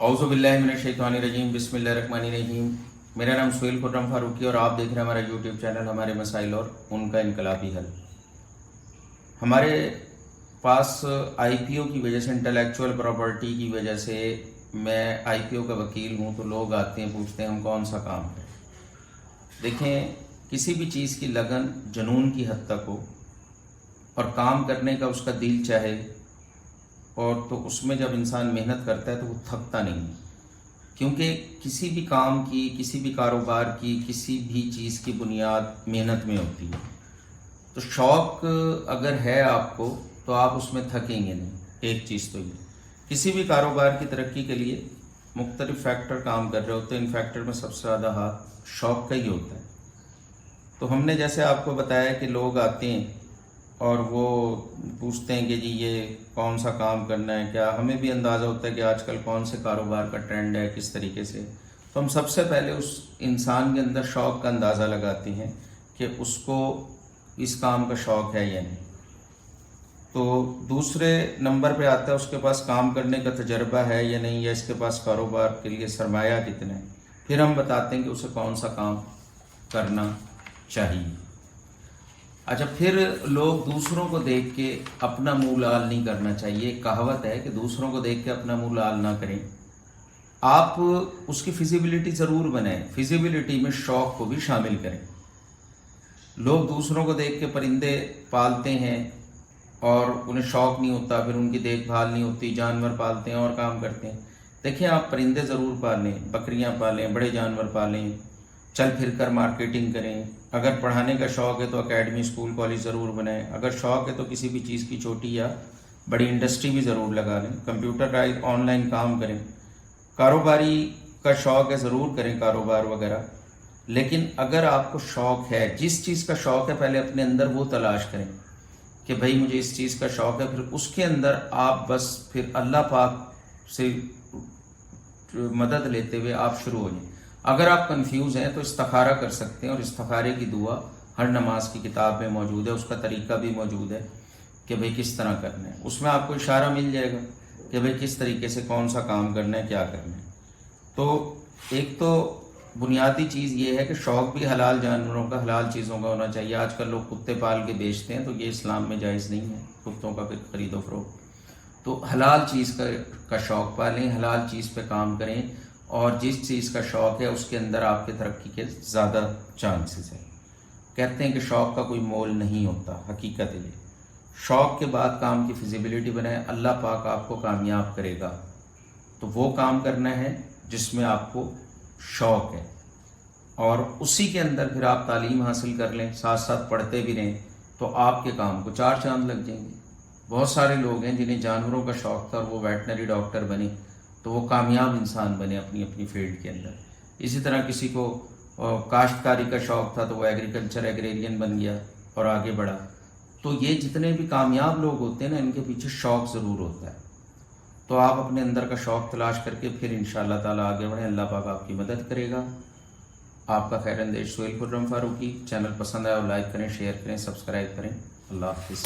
औज़ु बिल्लाहि मिनश्शैतानिर्रजीम बिस्मिल्लाहिर्रहमानिर्रहीम। मेरा नाम सुहेल खुर्रम फारूकी और आप देख रहे हैं हमारा यूट्यूब चैनल हमारे मसाइल और उनका इनकलाबी हल। हमारे पास आईपीओ की वजह से, इंटेलेक्चुअल प्रॉपर्टी की वजह से, मैं आईपीओ का वकील हूँ, तो लोग आते हैं पूछते हैं हम कौन सा काम है। देखें, किसी भी चीज़ की लगन जुनून की हद तक हो और काम करने का उसका दिल चाहे, और तो उसमें जब इंसान मेहनत करता है तो वो थकता नहीं है। क्योंकि किसी भी काम की, किसी भी कारोबार की, किसी भी चीज़ की बुनियाद मेहनत में होती है। तो शौक़ अगर है आपको तो आप उसमें थकेंगे नहीं। एक चीज़ तो ये, किसी भी कारोबार की तरक्की के लिए मुख्तलिफ फैक्टर काम कर रहे होते हैं। इन फैक्टर में सबसे ज़्यादा हाथ शौक़ का ही होता है। तो हमने जैसे आपको बताया कि लोग आते हैं और वो पूछते हैं कि जी ये कौन सा काम करना है, क्या हमें भी अंदाज़ा होता है कि आजकल कौन से कारोबार का ट्रेंड है, किस तरीके से। तो हम सबसे पहले उस इंसान के अंदर शौक़ का अंदाज़ा लगाते हैं कि उसको इस काम का शौक़ है या नहीं। तो दूसरे नंबर पे आता है उसके पास काम करने का तजर्बा है या नहीं, या इसके पास कारोबार के लिए सरमाया कितना है। फिर हम बताते हैं कि उसे कौन सा काम करना चाहिए। अच्छा, फिर लोग दूसरों को देख के अपना मुंह लाल नहीं करना चाहिए। एक कहावत है कि दूसरों को देख के अपना मुंह लाल ना करें। आप उसकी फिजिबिलिटी ज़रूर बनाएं, फिजिबिलिटी में शौक़ को भी शामिल करें। लोग दूसरों को देख के परिंदे पालते हैं और उन्हें शौक़ नहीं होता, फिर उनकी देखभाल नहीं होती, जानवर पालते हैं और काम करते हैं। देखिए, आप परिंदे ज़रूर पालें, बकरियां पालें, बड़े जानवर पालें, चल फिर कर मार्केटिंग करें। अगर पढ़ाने का शौक़ है तो एकेडमी, स्कूल, कॉलेज ज़रूर बनाएं। अगर शौक़ है तो किसी भी चीज़ की छोटी या बड़ी इंडस्ट्री भी ज़रूर लगा लें। कंप्यूटराइज ऑनलाइन काम करें। कारोबारी का शौक़ है, ज़रूर करें कारोबार वगैरह। लेकिन अगर आपको शौक़ है, जिस चीज़ का शौक़ है, पहले अपने अंदर वो तलाश करें कि भाई मुझे इस चीज़ का शौक़ है। फिर उसके अंदर आप बस फिर अल्लाह पाक से मदद लेते हुए आप शुरू हो जाएं। अगर आप कंफ्यूज हैं तो इस्तिखारा कर सकते हैं, और इस्तिखारे की दुआ हर नमाज की किताब में मौजूद है। उसका तरीका भी मौजूद है कि भाई किस तरह करना है। उसमें आपको इशारा मिल जाएगा कि भाई किस तरीके से कौन सा काम करना है, क्या करना है। तो एक तो बुनियादी चीज़ ये है कि शौक़ भी हलाल जानवरों का, हलाल चीज़ों का होना चाहिए। आजकल लोग कुत्ते पाल के बेचते हैं, तो ये इस्लाम में जायज़ नहीं है, कुत्तों का खरीदो फरोख्त। तो हलाल चीज़ का शौक़ पालें, हलाल चीज़ पे काम करें, और जिस चीज़ का शौक़ है उसके अंदर आपके तरक्की के ज़्यादा चांसेस हैं। कहते हैं कि शौक़ का कोई मोल नहीं होता, हकीकत है। शौक़ के बाद काम की फिजिबिलिटी बनाए, अल्लाह पाक आपको कामयाब करेगा। तो वो काम करना है जिसमें आपको शौक़ है, और उसी के अंदर फिर आप तालीम हासिल कर लें, साथ साथ पढ़ते भी रहें, तो आपके काम को चार चांद लग जाएंगे। बहुत सारे लोग हैं जिन्हें जानवरों का शौक़ था और वो वेटनरी डॉक्टर बने, तो वो कामयाब इंसान बने अपनी अपनी फील्ड के अंदर। इसी तरह किसी को काश्तकारी का शौक़ था तो वो एग्रीरियन बन गया और आगे बढ़ा। तो ये जितने भी कामयाब लोग होते हैं ना, इनके पीछे शौक़ ज़रूर होता है। तो आप अपने अंदर का शौक़ तलाश करके फिर इंशाअल्लाह ताला आगे बढ़ें। अल्लाह पाक आपकी मदद करेगा। आपका खैर अंदेश सुहेल खुर्रम फारूकी। चैनल पसंद आया और लाइक करें, शेयर करें, सब्सक्राइब करें। अल्लाह हाफिज़।